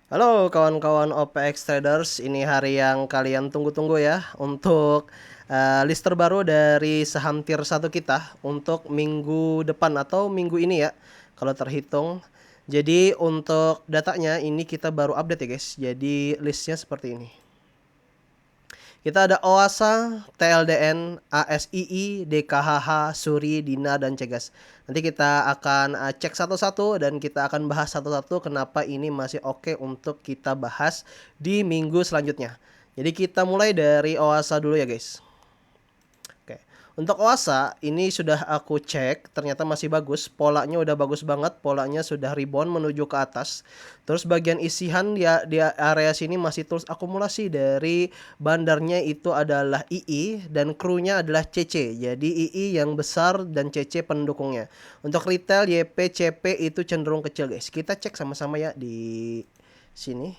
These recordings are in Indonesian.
Halo kawan-kawan OPX Traders, ini hari yang kalian tunggu-tunggu ya untuk list terbaru dari saham tier 1 kita untuk minggu depan atau minggu ini ya kalau terhitung. Jadi untuk datanya ini kita baru update ya guys. Jadi listnya seperti ini. Kita ada Oasa, TLDN, ASII, DKHH, Suri, Dina, dan Cegas. Nanti kita akan cek satu-satu dan kita akan bahas satu-satu kenapa ini masih oke untuk kita bahas di minggu selanjutnya. Jadi kita mulai dari Oasa dulu ya guys. Oke. Untuk Oasa ini sudah aku cek, ternyata masih bagus. Polanya udah bagus banget, polanya sudah rebound menuju ke atas. Terus bagian isihan ya di area sini masih terus akumulasi dari bandarnya itu adalah II dan krunya adalah CC. Jadi II yang besar dan CC pendukungnya. Untuk retail YP CP itu cenderung kecil guys. Kita cek sama-sama ya di sini.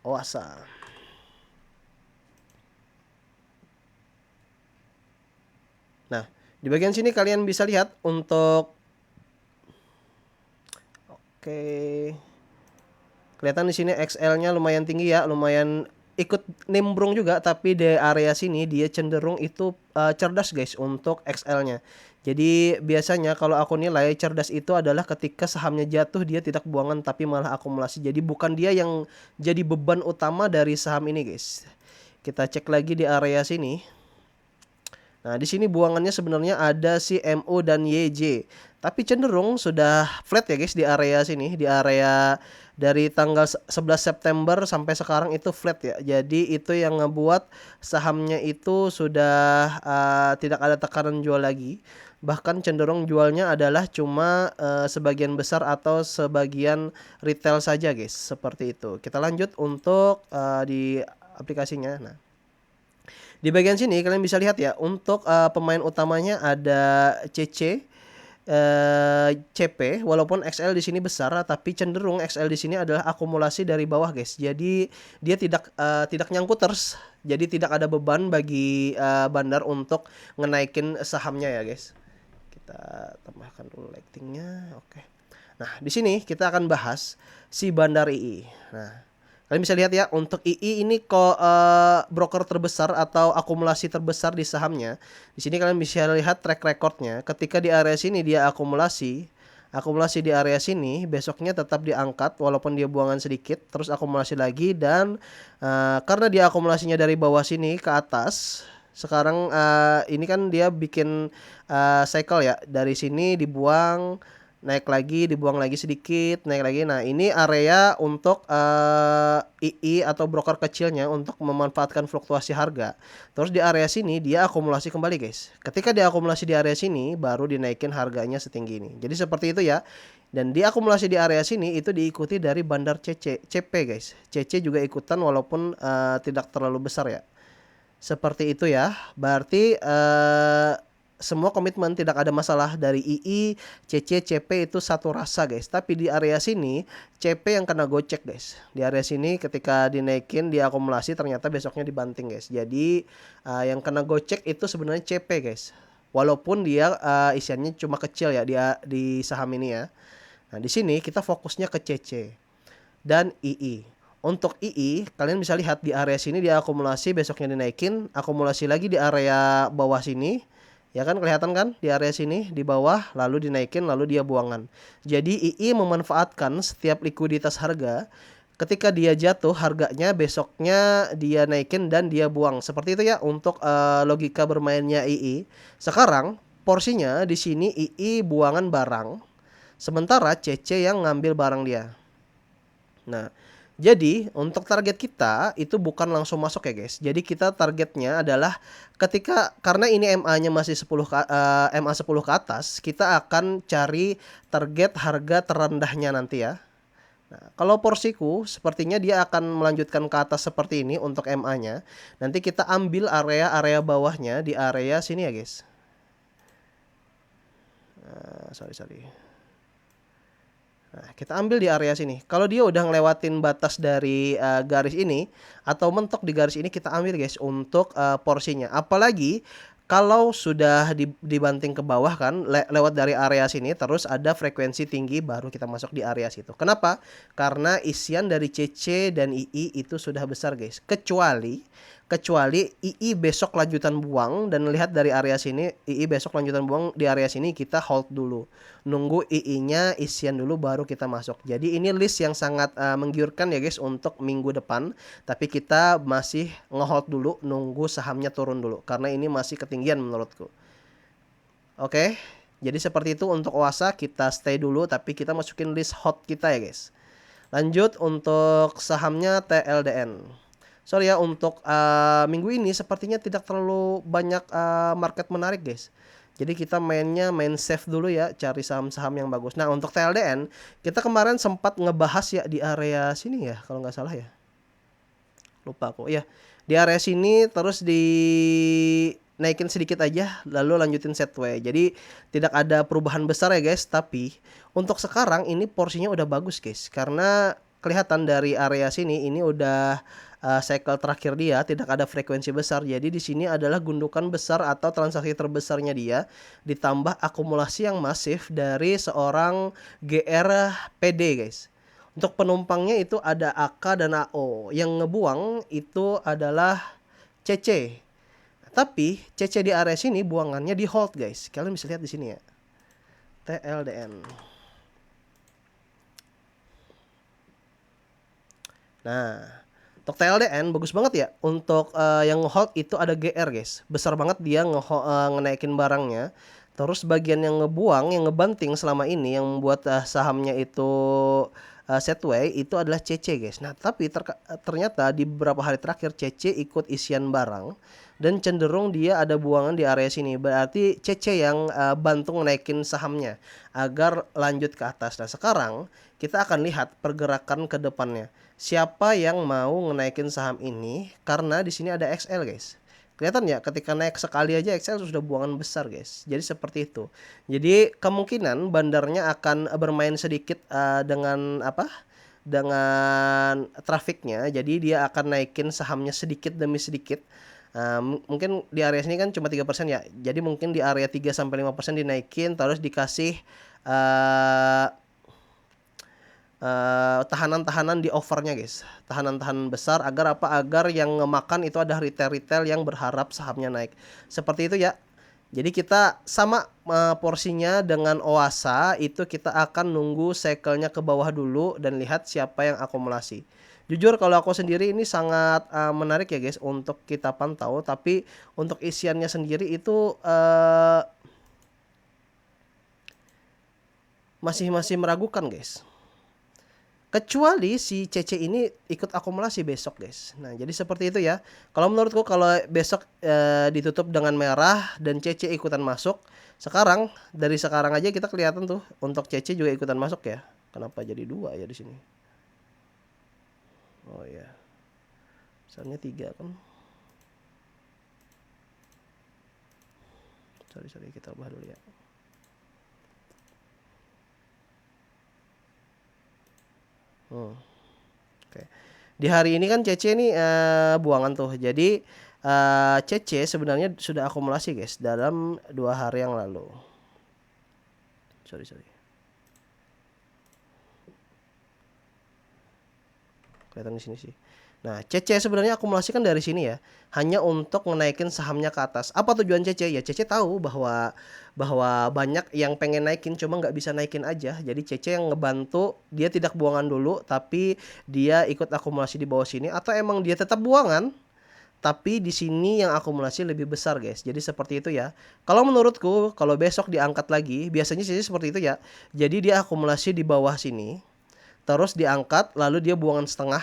Oasa. Nah, di bagian sini kalian bisa lihat untuk kelihatan di sini XL-nya lumayan tinggi ya, lumayan ikut nimbrung juga, tapi di area sini dia cenderung itu cerdas guys untuk XL-nya. Jadi biasanya kalau aku nilai cerdas itu adalah ketika sahamnya jatuh dia tidak buangan tapi malah akumulasi. Jadi bukan dia yang jadi beban utama dari saham ini guys. Kita cek lagi di area sini. Nah, di sini buangannya sebenarnya ada si MU dan YJ. Tapi cenderung sudah flat ya guys di area sini, di area dari tanggal 11 September sampai sekarang itu flat ya. Jadi itu yang ngebuat sahamnya itu sudah tidak ada tekanan jual lagi. Bahkan cenderung jualnya adalah cuma sebagian besar atau sebagian retail saja guys, seperti itu. Kita lanjut untuk di aplikasinya. Nah, di bagian sini kalian bisa lihat ya, untuk pemain utamanya ada CC, CP, walaupun XL di sini besar, tapi cenderung XL di sini adalah akumulasi dari bawah guys. Jadi dia tidak nyangkut terus. Jadi tidak ada beban bagi bandar untuk ngenaikin sahamnya ya guys. Kita tambahkan dulu lightingnya, oke. Nah di sini kita akan bahas si Bandar II. Nah, kalian bisa lihat ya, untuk II ini kok broker terbesar atau akumulasi terbesar di sahamnya. Di sini kalian bisa lihat track recordnya. Ketika di area sini dia akumulasi di area sini, besoknya tetap diangkat walaupun dia buangan sedikit, terus akumulasi lagi dan karena dia akumulasinya dari bawah sini ke atas. Sekarang ini kan dia bikin cycle ya, dari sini dibuang, naik lagi, dibuang lagi sedikit, naik lagi. Nah, ini area untuk II atau broker kecilnya untuk memanfaatkan fluktuasi harga. Terus di area sini dia akumulasi kembali, guys. Ketika dia akumulasi di area sini, baru dinaikin harganya setinggi ini. Jadi seperti itu ya. Dan dia akumulasi di area sini itu diikuti dari bandar CP, guys. CC juga ikutan walaupun tidak terlalu besar ya. Seperti itu ya. Berarti semua komitmen tidak ada masalah dari II, CC, CP itu satu rasa guys. Tapi di area sini CP yang kena gocek guys. Di area sini ketika dinaikin diakumulasi ternyata besoknya dibanting guys. Jadi yang kena gocek itu sebenarnya CP guys. Walaupun dia isiannya cuma kecil ya di saham ini ya. Nah, di sini kita fokusnya ke CC dan II. Untuk II, kalian bisa lihat di area sini dia akumulasi, besoknya dinaikin, akumulasi lagi di area bawah sini. Ya kan, kelihatan kan di area sini di bawah, lalu dinaikin, lalu dia buangan. Jadi II memanfaatkan setiap likuiditas harga. Ketika dia jatuh, harganya besoknya dia naikin dan dia buang. Seperti itu ya untuk logika bermainnya II. Sekarang porsinya di sini II buangan barang, sementara CC yang ngambil barang dia. Nah, jadi untuk target kita itu bukan langsung masuk ya guys. Jadi kita targetnya adalah ketika, karena ini MA-nya masih 10 MA 10 ke atas, kita akan cari target harga terendahnya nanti ya. Nah, kalau porsiku sepertinya dia akan melanjutkan ke atas seperti ini untuk MA-nya. Nanti kita ambil area-area bawahnya di area sini ya guys. Sorry. Nah, kita ambil di area sini. Kalau dia udah ngelewatin batas dari garis ini atau mentok di garis ini, kita ambil guys untuk porsinya. Apalagi Kalau sudah dibanting ke bawah kan lewat dari area sini terus ada frekuensi tinggi baru kita masuk di area situ. Kenapa? Karena isian dari CC dan II itu sudah besar guys. Kecuali II besok lanjutan buang, dan lihat dari area sini II besok lanjutan buang di area sini, kita hold dulu. Nunggu II-nya isian dulu baru kita masuk. Jadi ini list yang sangat menggiurkan ya guys untuk minggu depan. Tapi kita masih ngehold dulu, nunggu sahamnya turun dulu karena ini masih ketinggian menurutku. Oke. Jadi seperti itu untuk Oasa, kita stay dulu tapi kita masukin list hot kita ya guys. Lanjut untuk sahamnya TLDN. Sorry ya, untuk minggu ini sepertinya tidak terlalu banyak market menarik guys. Jadi kita main safe dulu ya, cari saham-saham yang bagus. Nah untuk TLDN kita kemarin sempat ngebahas ya di area sini ya kalau nggak salah ya. Lupa aku ya, di area sini terus naikin sedikit aja lalu lanjutin setway. Jadi tidak ada perubahan besar ya guys. Tapi untuk sekarang ini porsinya udah bagus guys, karena kelihatan dari area sini ini udah cycle terakhir dia tidak ada frekuensi besar. Jadi di sini adalah gundukan besar atau transaksi terbesarnya dia, ditambah akumulasi yang masif dari seorang GRPD guys. Untuk penumpangnya itu ada AK dan AO. Yang ngebuang itu adalah CC. Tapi CC di area sini buangannya di hold guys. Kalian bisa lihat di sini ya. TLDN. Nah, untuk TLDN bagus banget ya. Untuk yang hold itu ada GR guys. Besar banget dia ngenaikin barangnya. Terus bagian yang ngebuang, yang ngebanting selama ini, yang membuat sahamnya itu setway itu adalah CC guys. Nah tapi ternyata di beberapa hari terakhir CC ikut isian barang dan cenderung dia ada buangan di area sini. Berarti CC yang bantu naikin sahamnya agar lanjut ke atas. Nah sekarang kita akan lihat pergerakan ke depannya. Siapa yang mau ngenaikin saham ini? Karena di sini ada XL guys. Kelihatan ya, ketika naik sekali aja XL sudah buangan besar guys. Jadi seperti itu. Jadi kemungkinan bandarnya akan bermain sedikit dengan dengan trafiknya. Jadi dia akan naikin sahamnya sedikit demi sedikit. Mungkin di area sini kan cuma 3% ya. Jadi mungkin di area 3-5% dinaikin, terus dikasih tahanan-tahanan di overnya guys, tahanan-tahanan besar agar agar yang ngemakan itu ada retail yang berharap sahamnya naik, seperti itu ya. Jadi kita sama porsinya dengan Oasa, itu kita akan nunggu cycle-nya ke bawah dulu dan lihat siapa yang akumulasi. Jujur kalau aku sendiri ini sangat menarik ya guys untuk kita pantau, tapi untuk isiannya sendiri itu masih meragukan guys. Kecuali si CC ini ikut akumulasi besok guys. Nah jadi seperti itu ya. Kalau menurutku kalau besok ditutup dengan merah dan CC ikutan masuk, dari sekarang aja kita kelihatan tuh untuk CC juga ikutan masuk ya. Kenapa jadi 2 ya di sini? Oh ya, misalnya 3 kan. Sorry kita ubah dulu ya. Oke. Di hari ini kan CC ini buangan tuh. Jadi CC sebenarnya sudah akumulasi guys dalam 2 hari yang lalu. Sorry. Kelihatan di sini sih. Nah, CC sebenarnya akumulasi kan dari sini ya, hanya untuk menaikin sahamnya ke atas. Apa tujuan CC? Ya CC tahu bahwa banyak yang pengen naikin cuma nggak bisa naikin aja. Jadi CC yang ngebantu dia tidak buangan dulu, tapi dia ikut akumulasi di bawah sini, atau emang dia tetap buangan, tapi di sini yang akumulasi lebih besar guys. Jadi seperti itu ya. Kalau menurutku, kalau besok diangkat lagi, biasanya sih seperti itu ya. Jadi dia akumulasi di bawah sini, terus diangkat, lalu dia buangan setengah,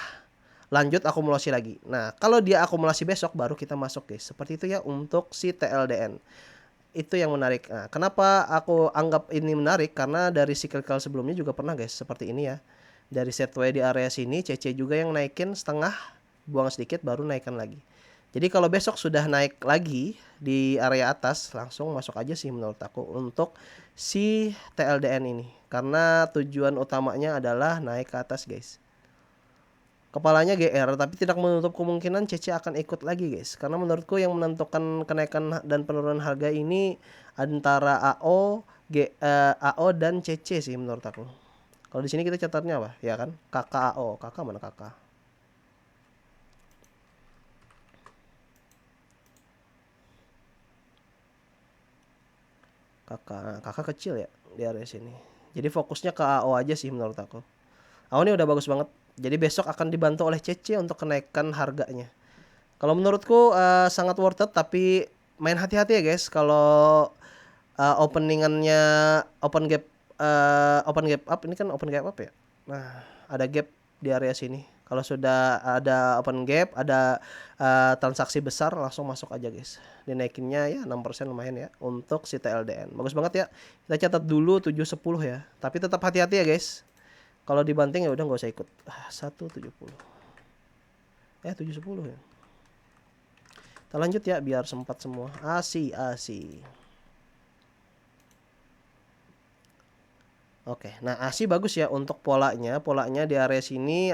lanjut akumulasi lagi. Nah kalau dia akumulasi besok baru kita masuk guys. Seperti itu ya untuk si TLDN. Itu yang menarik. Nah, kenapa aku anggap ini menarik? Karena dari cyclical sebelumnya juga pernah guys seperti ini ya. Dari setway di area sini, CC juga yang naikin setengah, buang sedikit baru naikkan lagi. Jadi kalau besok sudah naik lagi di area atas, langsung masuk aja sih menurut aku untuk si TLDN ini. Karena tujuan utamanya adalah naik ke atas guys. kepalanya GR, tapi tidak menutup kemungkinan CC akan ikut lagi guys, karena menurutku yang menentukan kenaikan dan penurunan harga ini antara AO dan CC sih menurut aku. Kalau di sini kita catatnya apa ya kan, KKAO, kakak mana kakak, kakak kecil ya di area sini. Jadi fokusnya ke AO aja sih menurut aku. AO ini udah bagus banget. Jadi besok akan dibantu oleh CC untuk kenaikan harganya. Kalau menurutku sangat worth it, tapi main hati-hati ya guys. Kalau openingannya open gap up, ini kan open gap up ya. Nah, ada gap di area sini. Kalau sudah ada open gap, ada transaksi besar, langsung masuk aja guys. Dinaikinnya ya 6% lumayan ya untuk si TLDN. Bagus banget ya. Kita catat dulu 710 ya. Tapi tetap hati-hati ya guys. Kalau dibanting ya udah nggak usah ikut. 170. 710 ya. Kita lanjut ya biar sempat semua. ASI. Oke, nah ASI bagus ya untuk polanya. Polanya di area sini.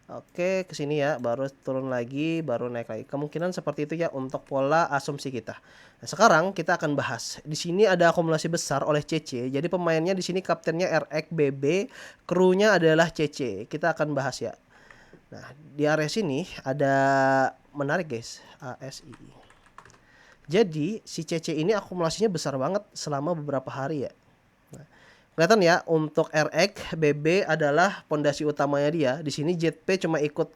Oke, ke sini ya, baru turun lagi, baru naik lagi. Kemungkinan seperti itu ya untuk pola asumsi kita. Nah, sekarang kita akan bahas. Di sini ada akumulasi besar oleh CC. Jadi pemainnya di sini kaptennya RX BB, krunya adalah CC. Kita akan bahas ya. Nah, di area sini ada menarik guys, ASI. Jadi si CC ini akumulasinya besar banget selama beberapa hari ya. Nah, kelihatan ya untuk RX BB adalah pondasi utamanya dia. Di sini JP cuma ikut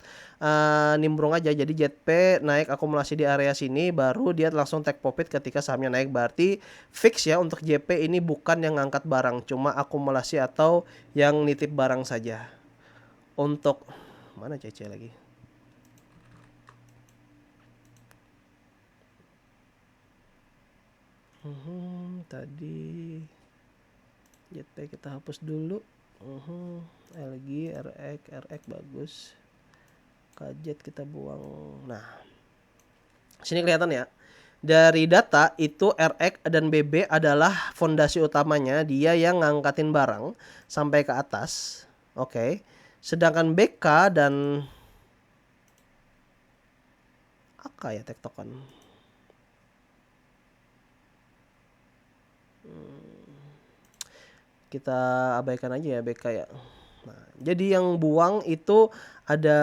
nimbrung aja. Jadi JP naik akumulasi di area sini, baru dia langsung take profit ketika sahamnya naik. Berarti fix ya untuk JP ini bukan yang ngangkat barang, cuma akumulasi atau yang nitip barang saja. Untuk mana CC lagi? Tadi JP kita hapus dulu. LG, RX bagus. Kajet kita buang. Nah, sini kelihatan ya. Dari data itu RX dan BB adalah fondasi utamanya, dia yang ngangkatin barang sampai ke atas. Oke. Sedangkan BK dan AK ya tektokan. Kita abaikan aja ya BK ya. Nah, jadi yang buang itu ada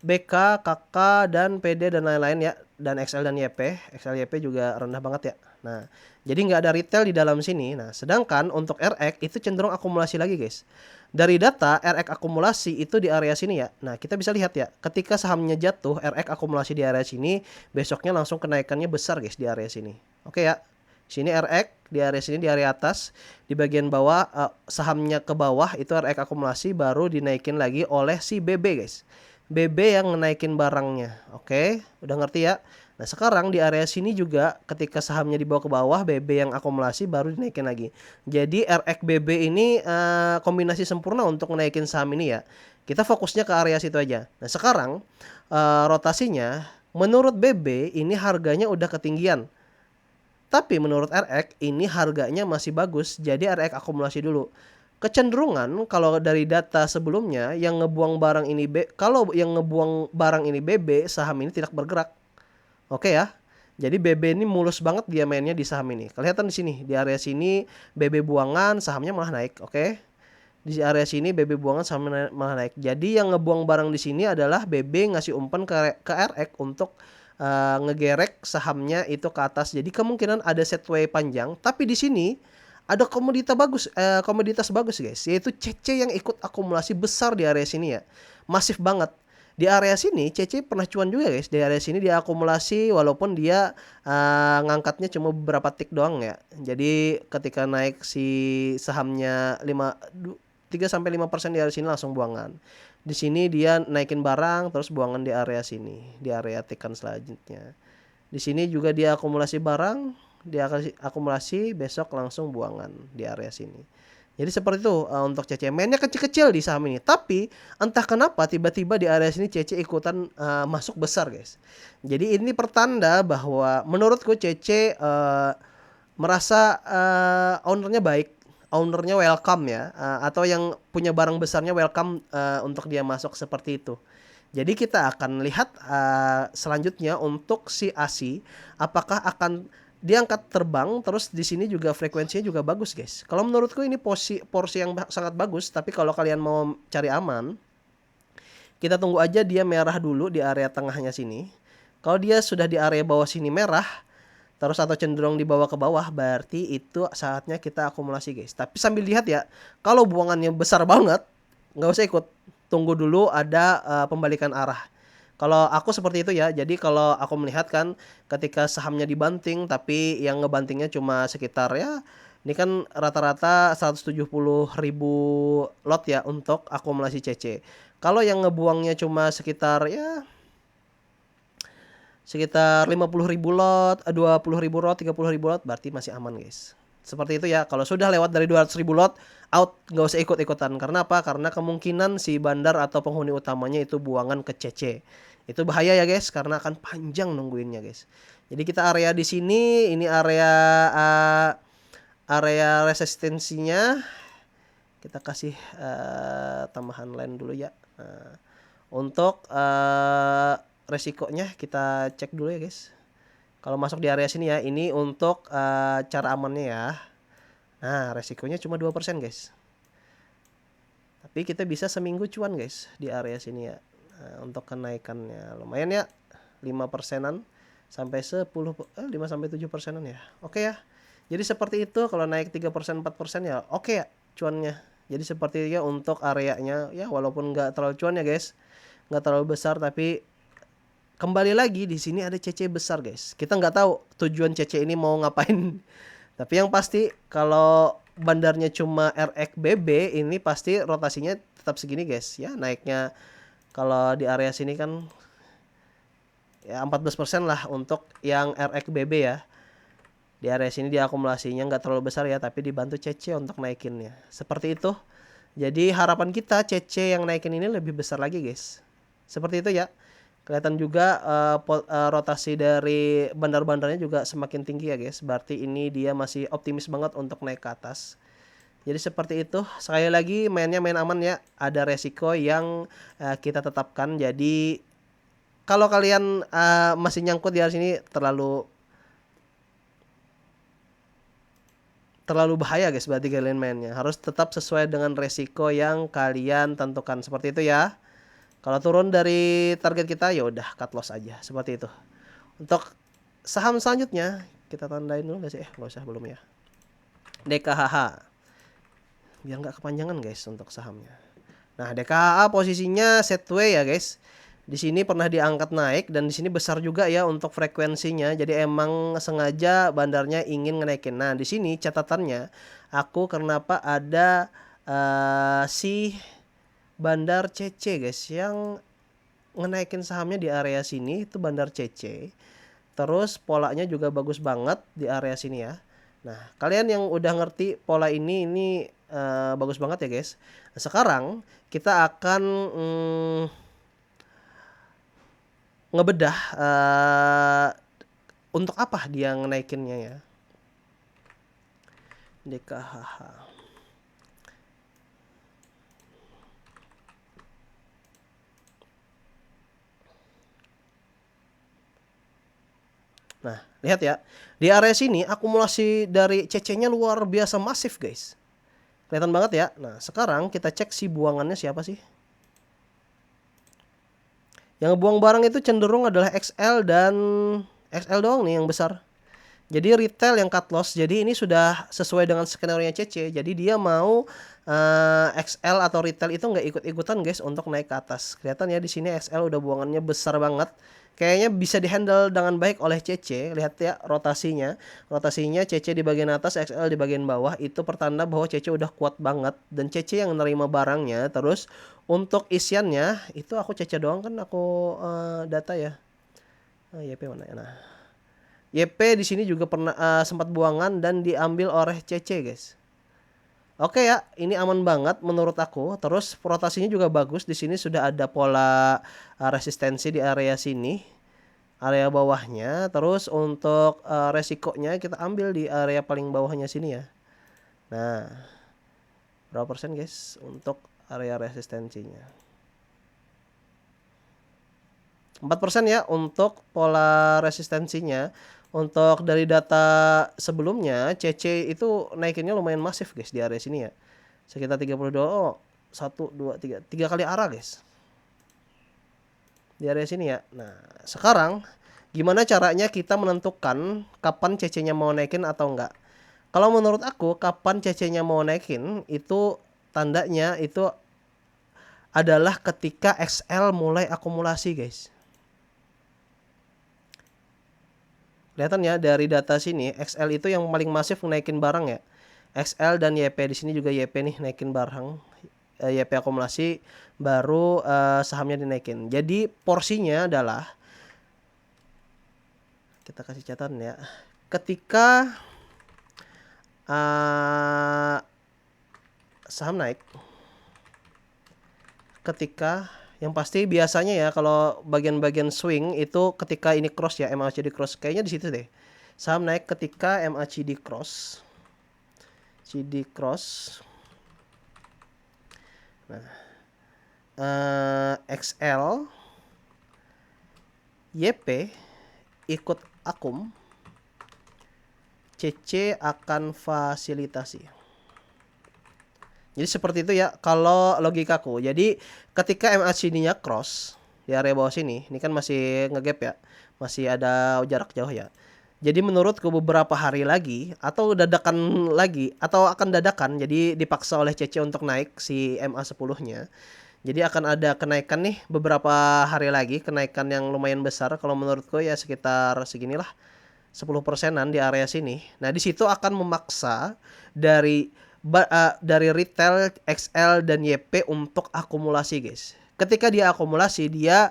BK, KK, dan PD dan lain-lain ya. Dan XL dan YP. XL YP juga rendah banget ya. Nah, jadi nggak ada retail di dalam sini. Nah, sedangkan untuk RX itu cenderung akumulasi lagi guys. Dari data RX akumulasi itu di area sini ya. Nah, kita bisa lihat ya. Ketika sahamnya jatuh, RX akumulasi di area sini. Besoknya langsung kenaikannya besar guys di area sini. Oke ya. Sini RX di area sini, di area atas, di bagian bawah sahamnya ke bawah itu RX akumulasi, baru dinaikin lagi oleh si BB guys. BB yang naikin barangnya. Oke, udah ngerti ya. Nah, sekarang di area sini juga ketika sahamnya dibawa ke bawah, BB yang akumulasi baru dinaikin lagi. Jadi RX BB ini kombinasi sempurna untuk naikin saham ini ya. Kita fokusnya ke area situ aja. Nah, sekarang rotasinya menurut BB ini harganya udah ketinggian. Tapi menurut RX ini harganya masih bagus, jadi RX akumulasi dulu. Kecenderungan kalau dari data sebelumnya yang ngebuang barang ini kalau yang ngebuang barang ini BB, saham ini tidak bergerak. Oke ya. Jadi BB ini mulus banget dia mainnya di saham ini. Kelihatan di sini, di area sini BB buangan, sahamnya malah naik, oke. Di area sini BB buangan sahamnya malah naik. Jadi yang ngebuang barang di sini adalah BB ngasih umpan ke RX untuk ngegerek sahamnya itu ke atas. Jadi kemungkinan ada setway panjang, tapi di sini ada komoditas bagus guys, yaitu CC yang ikut akumulasi besar di area sini ya. Masif banget. Di area sini CC pernah cuan juga guys. Di area sini dia akumulasi walaupun dia ngangkatnya cuma beberapa tick doang ya. Jadi ketika naik si sahamnya 3-5% di area sini langsung buangan. Di sini dia naikin barang terus buangan di area sini, di area tekan selanjutnya. Di sini juga dia akumulasi barang, dia akumulasi besok langsung buangan di area sini. Jadi seperti itu untuk CC. Mainnya kecil-kecil di saham ini, tapi entah kenapa tiba-tiba di area sini CC ikutan masuk besar guys. Jadi ini pertanda bahwa menurutku CC merasa ownernya baik. ownernya welcome ya, atau yang punya barang besarnya welcome untuk dia masuk seperti itu. Jadi kita akan lihat selanjutnya untuk si ASI apakah akan diangkat terbang, terus di sini juga frekuensinya juga bagus guys. Kalau menurutku ini porsi yang sangat bagus, tapi kalau kalian mau cari aman, kita tunggu aja dia merah dulu di area tengahnya sini. Kalau dia sudah di area bawah sini merah, terus atau cenderung dibawa ke bawah, berarti itu saatnya kita akumulasi guys. Tapi sambil lihat ya, kalau buangannya besar banget, nggak usah ikut. Tunggu dulu ada pembalikan arah. Kalau aku seperti itu ya, jadi kalau aku melihat kan ketika sahamnya dibanting, tapi yang ngebantingnya cuma sekitar ya, ini kan rata-rata 170.000 lot ya untuk akumulasi CC. Kalau yang ngebuangnya cuma sekitar 50.000 lot, 20.000 lot, 30.000 lot, berarti masih aman guys. Seperti itu ya. Kalau sudah lewat dari 200.000 lot, out, nggak usah ikut-ikutan. Karena apa? Karena kemungkinan si bandar atau penghuni utamanya itu buangan ke CC. Itu bahaya ya guys, karena akan panjang nungguinnya guys. Jadi kita area di sini, ini area resistensinya. Kita kasih tambahan line dulu ya. Untuk resikonya kita cek dulu ya guys. Kalau masuk di area sini ya, ini untuk cara amannya ya. Nah, resikonya cuma 2% guys. Tapi kita bisa seminggu cuan guys di area sini ya. Nah, untuk kenaikannya lumayan ya, 5%-an sampai 5 sampai 7%-an ya. Oke ya. Jadi seperti itu, kalau naik 3%, 4% ya oke ya cuannya. Jadi seperti itu ya untuk areanya ya, walaupun nggak terlalu cuan ya guys. Nggak terlalu besar, tapi kembali lagi di sini ada CC besar guys. Kita nggak tahu tujuan CC ini mau ngapain. Tapi yang pasti kalau bandarnya cuma RXBB, ini pasti rotasinya tetap segini guys ya. Naiknya kalau di area sini kan ya 14% lah untuk yang RXBB ya. Di area sini dia akumulasinya nggak terlalu besar ya, tapi dibantu CC untuk naikinnya. Seperti itu. Jadi harapan kita CC yang naikin ini lebih besar lagi guys. Seperti itu ya. Kelihatan juga rotasi dari bandar-bandarnya juga semakin tinggi ya guys. Berarti ini dia masih optimis banget untuk naik ke atas. Jadi seperti itu. Sekali lagi mainnya main aman ya. Ada resiko yang kita tetapkan. Jadi kalau kalian masih nyangkut di sini terlalu bahaya guys, berarti kalian mainnya. Harus tetap sesuai dengan resiko yang kalian tentukan. Seperti itu ya. Kalau turun dari target kita ya udah cut loss aja, seperti itu. Untuk saham selanjutnya kita tandain dulu nggak sih? Nggak usah, belum ya. DKHH. Biar nggak kepanjangan guys untuk sahamnya. Nah, DKHH posisinya sideways ya guys. Di sini pernah diangkat naik dan di sini besar juga ya untuk frekuensinya. Jadi emang sengaja bandarnya ingin ngenaikin. Nah, di sini catatannya aku kenapa ada si bandar CC guys yang ngenaikin sahamnya di area sini, itu bandar CC. Terus polanya juga bagus banget di area sini ya. Nah, kalian yang udah ngerti pola ini bagus banget ya guys. Nah, sekarang kita akan ngebedah untuk apa dia ngenaikinnya ya. DKHH. Nah, lihat ya. Di area sini akumulasi dari CC-nya luar biasa masif, guys. Kelihatan banget ya. Nah, sekarang kita cek si buangannya siapa sih? Yang buang barang itu cenderung adalah XL dan XL doang nih yang besar. Jadi retail yang cut loss. Jadi ini sudah sesuai dengan skenario CC. Jadi dia mau XL atau retail itu nggak ikut-ikutan guys untuk naik ke atas. Kelihatan ya di sini XL udah buangannya besar banget. Kayaknya bisa dihandle dengan baik oleh CC. Lihat ya rotasinya. Rotasinya CC di bagian atas, XL di bagian bawah. Itu pertanda bahwa CC udah kuat banget. Dan CC yang nerima barangnya. Terus untuk isiannya itu aku CC doang kan aku data ya. YP mana ya? Nah, YP di sini juga pernah sempat buangan dan diambil oleh CC guys. Oke ya, ini aman banget menurut aku. Terus rotasinya juga bagus. Di sini sudah ada pola resistensi di area sini, area bawahnya. Terus untuk resikonya kita ambil di area paling bawahnya sini ya. Nah, Berapa persen guys untuk area resistensinya? 4% ya untuk pola resistensinya. Untuk dari data sebelumnya, CC itu naikinnya lumayan masif guys di area sini ya. Sekitar 32, 1, 2, 3, 3 kali arah guys. Di area sini ya. Nah, sekarang gimana caranya kita menentukan kapan CC-nya mau naikin atau enggak? Kalau menurut aku, kapan CC-nya mau naikin itu tandanya itu adalah ketika XL mulai akumulasi guys. Kelihatan ya dari data sini, XL itu yang paling masif naikin barang ya. XL dan YP, di sini juga YP nih naikin barang. YP akumulasi baru sahamnya dinaikin. Jadi porsinya adalah, kita kasih catatan ya. Ketika saham naik, ketika yang pasti biasanya ya kalau bagian-bagian swing itu ketika ini cross ya, MACD cross, kayaknya di situ deh. Saham naik ketika MACD cross. CD cross. Nah, XL YP ikut akum, CC akan fasilitasi. Jadi seperti itu ya kalau logikaku. Jadi ketika MACD-nya cross di area bawah sini, ini kan masih ngegap ya, masih ada jarak jauh ya. Jadi menurutku beberapa hari lagi atau dadakan lagi atau akan dadakan, jadi dipaksa oleh CC untuk naik si MA10-nya. Jadi akan ada kenaikan nih beberapa hari lagi, kenaikan yang lumayan besar kalau menurutku ya sekitar seginilah, 10%-an di area sini. Nah, di situ akan memaksa dari retail XL dan YP untuk akumulasi guys. Ketika dia akumulasi, dia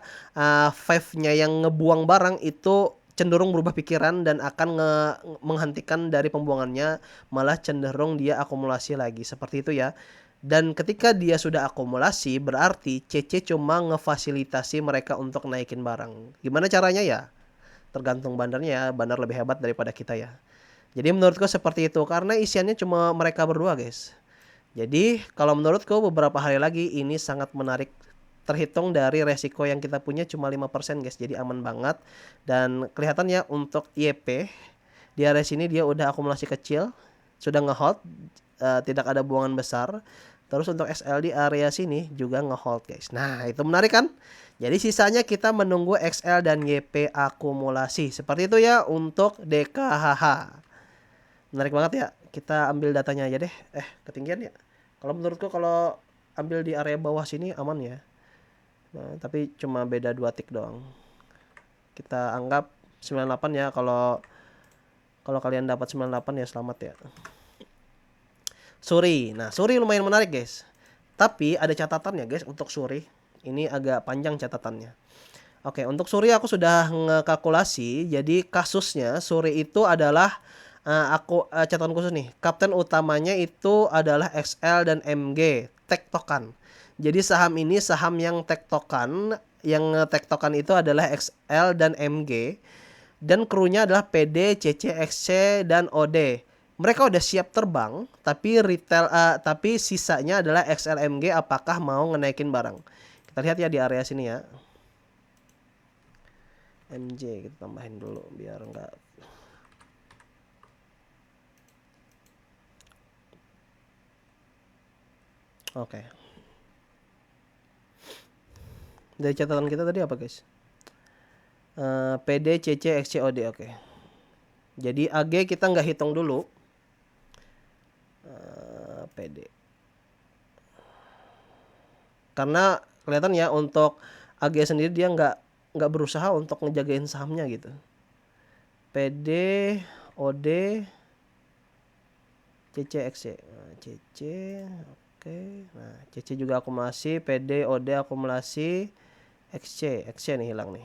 five-nya yang ngebuang barang itu cenderung berubah pikiran dan akan menghentikan dari pembuangannya, malah cenderung dia akumulasi lagi. Seperti itu ya. Dan ketika dia sudah akumulasi, berarti CC cuma ngefasilitasi mereka untuk naikin barang. Gimana caranya ya? Tergantung bandarnya ya, bandar lebih hebat daripada kita ya. Jadi menurutku seperti itu karena isiannya cuma mereka berdua guys. Jadi kalau menurutku beberapa hari lagi ini sangat menarik, terhitung dari resiko yang kita punya cuma 5% guys. Jadi aman banget. Dan kelihatannya untuk YP di area sini dia udah akumulasi kecil, sudah ngehold, tidak ada buangan besar. Terus untuk SL di area sini juga ngehold guys. Nah itu menarik kan? Jadi sisanya kita menunggu XL dan YP akumulasi. Seperti itu ya untuk DKHH. Menarik banget ya. Kita ambil datanya aja deh. Ketinggian ya. Kalau menurutku kalau ambil di area bawah sini aman ya. Nah, tapi cuma beda 2 tick doang. Kita anggap 98 ya. Kalau kalian dapat 98 ya selamat ya. Suri. Nah, Suri lumayan menarik guys. Tapi ada catatannya guys untuk Suri. Ini agak panjang catatannya. Oke, untuk Suri aku sudah ngekalkulasi. Jadi kasusnya Suri itu adalah catatan khusus nih. Kapten utamanya itu adalah XL dan MG, tektokan. Jadi saham ini saham yang tektokan, yang tektokan itu adalah XL dan MG. Dan krunya adalah PD, CC, XC dan OD. Mereka udah siap terbang, tapi tapi sisanya adalah XLMG apakah mau ngenaikin barang. Kita lihat ya di area sini ya. MJ kita tambahin dulu biar enggak. Oke. Dari catatan kita tadi apa guys? PD, CC, XC, OD. Oke. Jadi AG kita nggak hitung dulu. PD. Karena kelihatan ya untuk AG sendiri dia nggak berusaha untuk ngejagain sahamnya gitu. PD, OD, CC, XC. Nah, CC, oke. Nah, CC juga akumulasi, PD, OD akumulasi, XC nih hilang nih.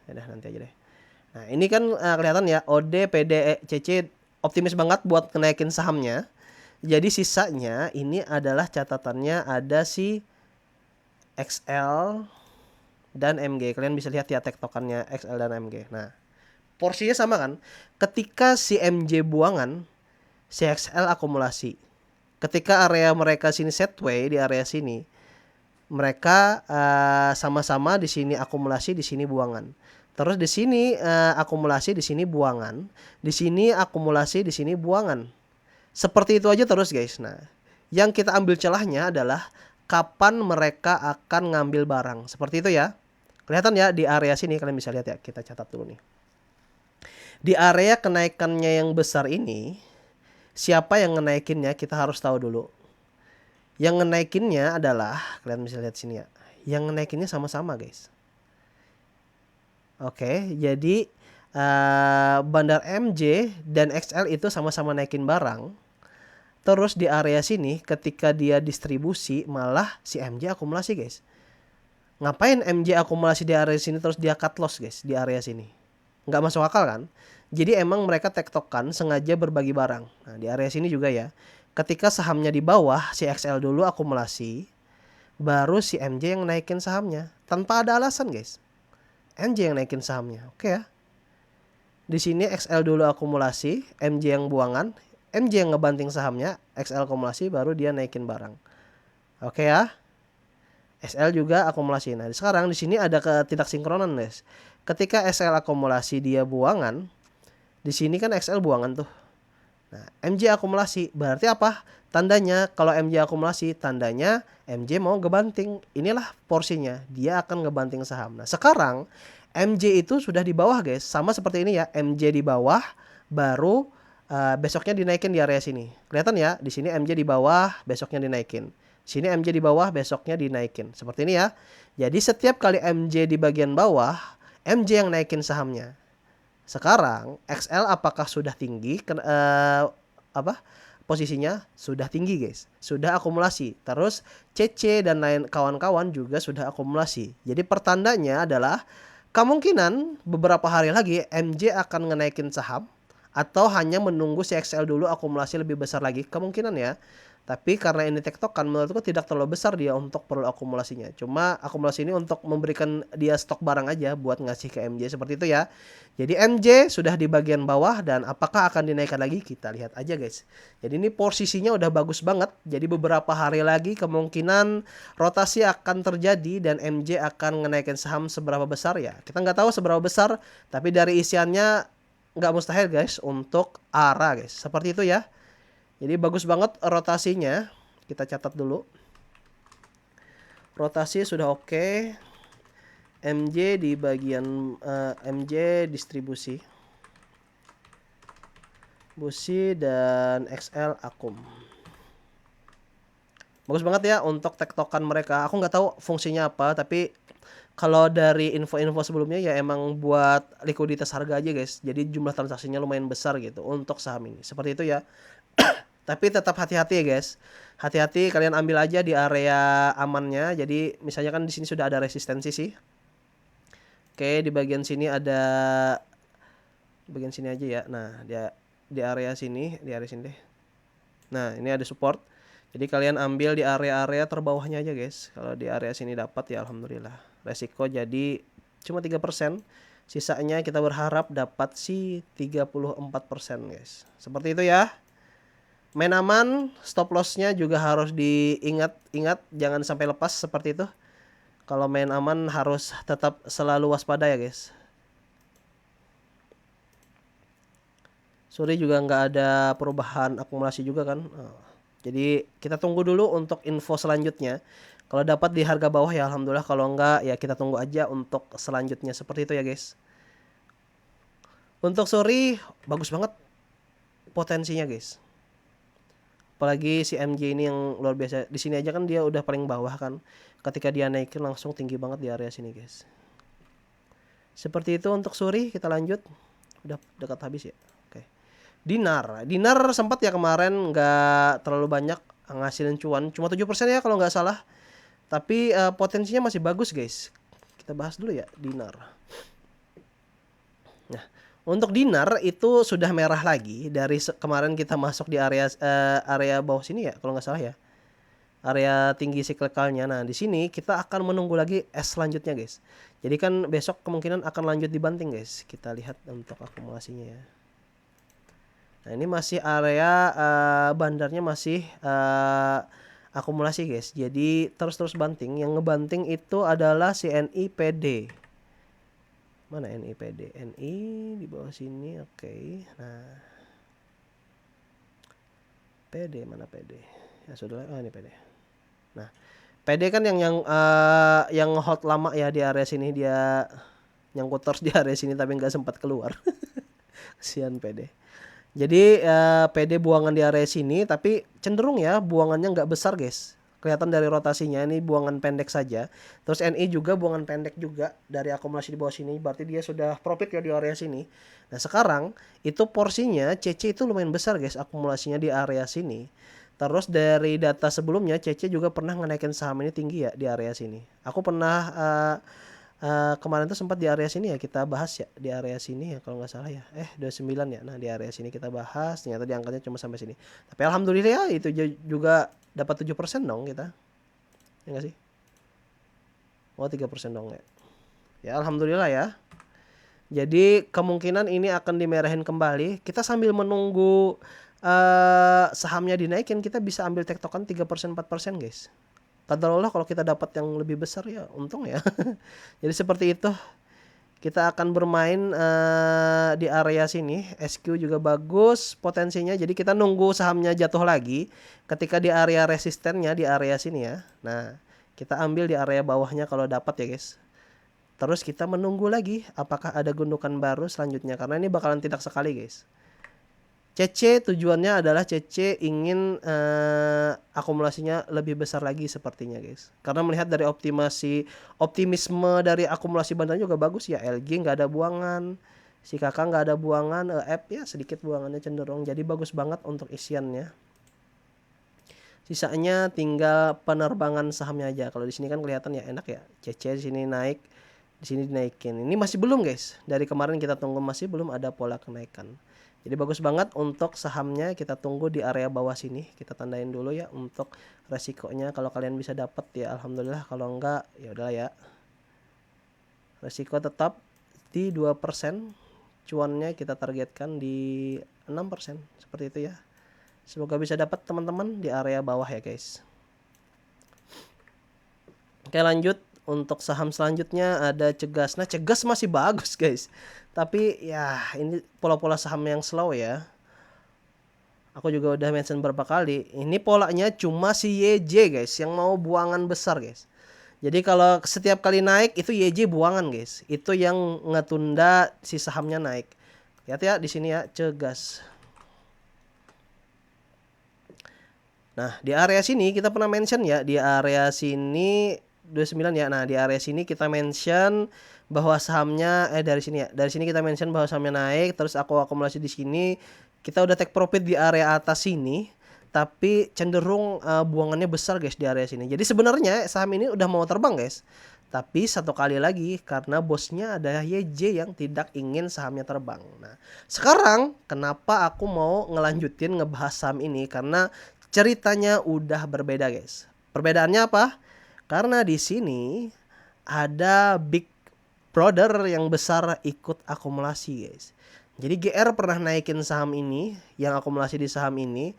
Ya nanti aja deh. Nah, ini kan kelihatan ya OD, PD, CC optimis banget buat kenaikin sahamnya. Jadi sisanya ini adalah catatannya ada si XL dan MG. Kalian bisa lihat ya tektokannya XL dan MG. Nah, porsinya sama kan? Ketika si MJ buangan, si XL akumulasi. Ketika area mereka sini setway, di area sini mereka sama-sama di sini akumulasi, di sini buangan. Terus di sini akumulasi, di sini buangan. Di sini akumulasi, di sini buangan. Seperti itu aja terus guys. Nah, yang kita ambil celahnya adalah kapan mereka akan ngambil barang. Seperti itu ya. Kelihatan ya di area sini, kalian bisa lihat ya. Kita catat dulu nih. Di area kenaikannya yang besar ini, siapa yang ngenaikinnya kita harus tahu dulu. Yang ngenaikinnya adalah, kalian bisa lihat sini ya. Yang ngenaikinnya sama-sama guys. Oke, jadi bandar MJ dan XL itu sama-sama naikin barang. Terus di area sini ketika dia distribusi malah si MJ akumulasi guys. Ngapain MJ akumulasi di area sini terus dia cut loss guys di area sini? Nggak masuk akal kan? Jadi emang mereka tektokan sengaja berbagi barang. Nah di area sini juga ya. Ketika sahamnya di bawah, si XL dulu akumulasi, baru si MJ yang naikin sahamnya. Tanpa ada alasan guys. MJ yang naikin sahamnya. Oke ya. Di sini XL dulu akumulasi, MJ yang buangan, MJ yang ngebanting sahamnya, XL akumulasi, baru dia naikin barang. Oke ya. SL juga akumulasi. Nah sekarang di sini ada ketidaksinkronan guys. Ketika SL akumulasi dia buangan, di sini kan XL buangan tuh. Nah, MJ akumulasi berarti apa? Tandanya kalau MJ akumulasi, tandanya MJ mau ngebanting. Inilah porsinya, dia akan ngebanting saham. Nah, sekarang MJ itu sudah di bawah, guys. Sama seperti ini ya, MJ di bawah, baru besoknya dinaikin di area sini. Kelihatan ya, di sini MJ di bawah, besoknya dinaikin. Sini MJ di bawah, besoknya dinaikin. Seperti ini ya. Jadi setiap kali MJ di bagian bawah, MJ yang naikin sahamnya. Sekarang XL apakah sudah tinggi? Posisinya sudah tinggi guys, sudah akumulasi. Terus CC dan lain kawan-kawan juga sudah akumulasi. Jadi pertandanya adalah kemungkinan beberapa hari lagi MJ akan ngenaikin saham atau hanya menunggu si XL dulu akumulasi lebih besar lagi, kemungkinan ya. Tapi karena ini tektokan, menurutku tidak terlalu besar dia untuk perlu akumulasinya. Cuma akumulasi ini untuk memberikan dia stok barang aja buat ngasih ke MJ, seperti itu ya. Jadi MJ sudah di bagian bawah dan apakah akan dinaikkan lagi? Kita lihat aja guys. Jadi ini posisinya udah bagus banget. Jadi beberapa hari lagi kemungkinan rotasi akan terjadi dan MJ akan ngenaikin saham seberapa besar ya. Kita nggak tahu seberapa besar, tapi dari isiannya nggak mustahil guys untuk ARA guys. Seperti itu ya. Jadi bagus banget rotasinya. Kita catat dulu. Rotasi sudah oke. MJ di bagian MJ distribusi. Busi dan XL akum. Bagus banget ya untuk tektokan mereka. Aku nggak tahu fungsinya apa, tapi kalau dari info-info sebelumnya ya emang buat likuiditas harga aja guys. Jadi jumlah transaksinya lumayan besar gitu untuk saham ini. Seperti itu ya. Tapi tetap hati-hati ya guys. Hati-hati, kalian ambil aja di area amannya. Jadi misalnya kan di sini sudah ada resistensi sih. Oke, di bagian sini ada, bagian sini aja ya. Nah, dia di area sini deh. Nah, ini ada support. Jadi kalian ambil di area-area terbawahnya aja guys. Kalau di area sini dapat ya alhamdulillah. Resiko jadi cuma 3%. Sisanya kita berharap dapat sih 34% guys. Seperti itu ya. Main aman, stop lossnya juga harus diingat-ingat, jangan sampai lepas seperti itu. Kalau main aman harus tetap selalu waspada ya guys. Sorry juga nggak ada perubahan akumulasi juga kan. Jadi kita tunggu dulu untuk info selanjutnya. Kalau dapat di harga bawah ya alhamdulillah, kalau enggak ya kita tunggu aja untuk selanjutnya. Seperti itu ya guys. Untuk sorry bagus banget potensinya guys. Apalagi si MJ ini yang luar biasa. Di sini aja kan dia udah paling bawah kan. Ketika dia naikin langsung tinggi banget di area sini guys. Seperti itu untuk suri. Kita lanjut. Udah dekat habis ya. Oke. Dinar sempat ya kemarin nggak terlalu banyak ngasilin cuan. Cuma 7% ya kalau nggak salah. Tapi potensinya masih bagus guys. Kita bahas dulu ya Dinar. Nah, untuk Dinar itu sudah merah lagi dari kemarin kita masuk di area bawah sini ya kalau nggak salah ya, area tinggi siklikalnya. Nah di sini kita akan menunggu lagi selanjutnya guys. Jadi kan besok kemungkinan akan lanjut dibanting guys. Kita lihat untuk akumulasinya ya. Nah, ini masih area bandarnya masih akumulasi guys. Jadi terus-terus banting. Yang ngebanting itu adalah si NIPD. Mana NIPD? NI di bawah sini. Oke. Nah, PD mana PD? Ya sudah. Oh, ini PD. Nah, PD kan yang hot lama ya di area sini, dia nyangkut terus di area sini tapi nggak sempat keluar. Kasihan PD. Jadi PD buangan di area sini tapi cenderung ya buangannya nggak besar guys. Kelihatan dari rotasinya ini buangan pendek saja. Terus NI juga buangan pendek juga dari akumulasi di bawah sini. Berarti dia sudah profit ya di area sini. Nah sekarang itu porsinya CC itu lumayan besar guys akumulasinya di area sini. Terus dari data sebelumnya CC juga pernah ngenaikin saham ini tinggi ya di area sini. Aku pernah kemarin tuh sempat di area sini ya kita bahas ya, di area sini ya kalau nggak salah ya 29 ya. Nah di area sini kita bahas, ternyata diangkatnya cuma sampai sini, tapi alhamdulillah ya itu juga dapat 7% dong kita, ya nggak sih? Oh 3% dong ya, ya alhamdulillah ya. Jadi kemungkinan ini akan dimerahin kembali, kita sambil menunggu sahamnya dinaikin kita bisa ambil tektokan 3% 4% guys. Katakanlah kalau kita dapat yang lebih besar ya untung ya. Jadi seperti itu. Kita akan bermain di area sini. SQ juga bagus potensinya. Jadi kita nunggu sahamnya jatuh lagi. Ketika di area resistennya di area sini ya. Nah kita ambil di area bawahnya kalau dapat ya guys. Terus kita menunggu lagi apakah ada gundukan baru selanjutnya. Karena ini bakalan tidak sekali guys. CC tujuannya adalah CC ingin akumulasinya lebih besar lagi sepertinya guys. Karena melihat dari optimisme dari akumulasi bandarnya juga bagus ya. LG nggak ada buangan, si kakak nggak ada buangan, F ya sedikit buangannya cenderung. Jadi bagus banget untuk isiannya. Sisanya tinggal penerbangan sahamnya aja. Kalau di sini kan kelihatan ya enak ya. CC di sini naik, di sini dinaikin. Ini masih belum guys. Dari kemarin kita tunggu masih belum ada pola kenaikan. Jadi bagus banget untuk sahamnya, kita tunggu di area bawah sini. Kita tandain dulu ya untuk resikonya. Kalau kalian bisa dapat ya alhamdulillah, kalau enggak ya udahlah ya. Resiko tetap di 2%, cuannya kita targetkan di 6%. Seperti itu ya. Semoga bisa dapat teman-teman di area bawah ya guys. Oke lanjut. Untuk saham selanjutnya ada Cegas. Nah Cegas masih bagus guys. Tapi ya ini pola-pola saham yang slow ya. Aku juga udah mention berapa kali. Ini polanya cuma si YJ guys yang mau buangan besar guys. Jadi kalau setiap kali naik itu YJ buangan guys. Itu yang ngetunda si sahamnya naik. Lihat ya di sini ya Cegas. Nah di area sini kita pernah mention ya, di area sini 29 ya. Nah, di area sini kita mention bahwa sahamnya dari sini ya. Dari sini kita mention bahwa sahamnya naik, terus aku akumulasi di sini. Kita udah take profit di area atas sini, tapi cenderung buangannya besar guys di area sini. Jadi sebenarnya saham ini udah mau terbang guys. Tapi satu kali lagi karena bosnya adalah YJ yang tidak ingin sahamnya terbang. Nah, sekarang kenapa aku mau ngelanjutin ngebahas saham ini? Karena ceritanya udah berbeda guys. Perbedaannya apa? Karena di sini ada big brother yang besar ikut akumulasi guys. Jadi GR pernah naikin saham ini, yang akumulasi di saham ini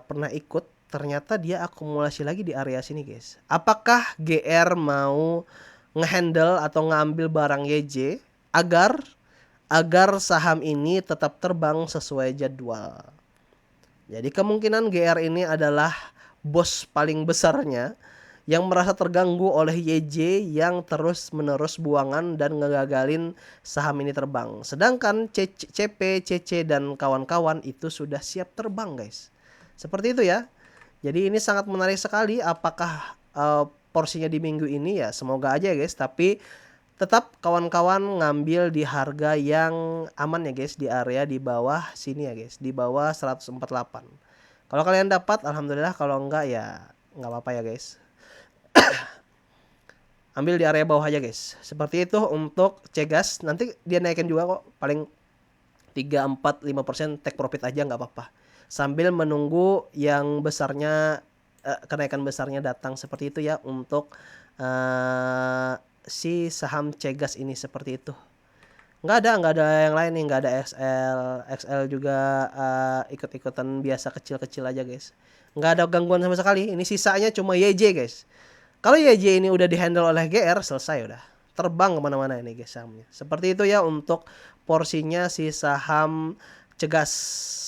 pernah ikut. Ternyata dia akumulasi lagi di area sini guys. Apakah GR mau ngehandle atau ngambil barang YJ agar saham ini tetap terbang sesuai jadwal? Jadi kemungkinan GR ini adalah bos paling besarnya yang merasa terganggu oleh YJ yang terus-menerus buangan dan ngegagalin saham ini terbang. Sedangkan CP, CC, dan kawan-kawan itu sudah siap terbang guys. Seperti itu ya. Jadi ini sangat menarik sekali. Apakah porsinya di minggu ini ya semoga aja guys. Tapi tetap kawan-kawan ngambil di harga yang aman ya guys. Di area di bawah sini ya guys. Di bawah 148. Kalau kalian dapat alhamdulillah. Kalau enggak ya nggak apa-apa ya guys. Ambil di area bawah aja guys. Seperti itu untuk Cegas. Nanti dia naikin juga kok. Paling 3, 4, 5% take profit aja nggak apa-apa. Sambil menunggu yang besarnya, kenaikan besarnya datang. Seperti itu ya untuk si saham Cegas ini. Seperti itu. nggak ada yang lain nih, nggak ada XL juga ikut-ikutan biasa kecil-kecil aja guys. Nggak ada gangguan sama sekali. Ini sisanya cuma YJ guys. Kalau YJ ini udah dihandle oleh GR selesai udah. Terbang kemana-mana ini guys sahamnya. Seperti itu ya untuk porsinya si saham Cegas.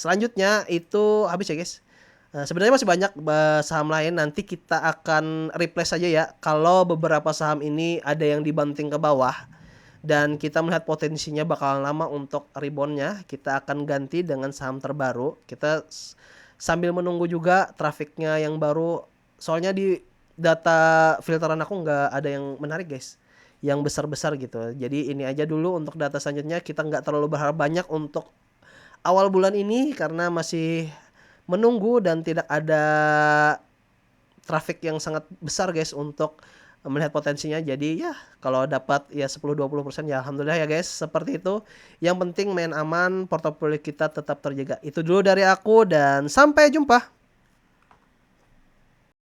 Selanjutnya itu habis ya guys. Sebenarnya masih banyak saham lain, nanti kita akan replace saja ya. Kalau beberapa saham ini ada yang dibanting ke bawah dan kita melihat potensinya bakalan lama untuk reboundnya, kita akan ganti dengan saham terbaru. Kita sambil menunggu juga trafiknya yang baru. Soalnya di data filteran aku nggak ada yang menarik guys, yang besar-besar gitu. Jadi ini aja dulu untuk data selanjutnya. Kita nggak terlalu berharap banyak untuk awal bulan ini karena masih menunggu dan tidak ada traffic yang sangat besar guys untuk melihat potensinya. Jadi ya kalau dapat ya 10-20% ya alhamdulillah ya guys. Seperti itu. Yang penting main aman, portofolio kita tetap terjaga. Itu dulu dari aku dan sampai jumpa.